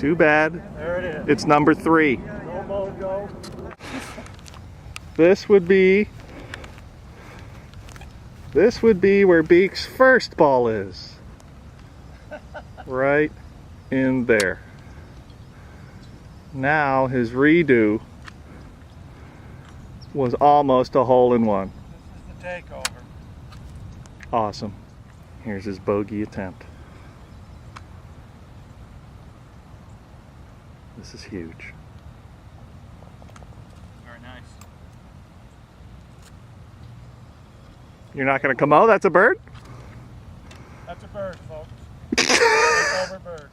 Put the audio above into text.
Too bad. There it is. It's number 3. No mojo. This would be where Beak's first ball is. Right in there. Now his redo was almost a hole-in-one. This is the takeover. Awesome. Here's his bogey attempt. This is huge. Very nice. You're not going to come out? That's a bird? That's a bird, folks. Takeover bird.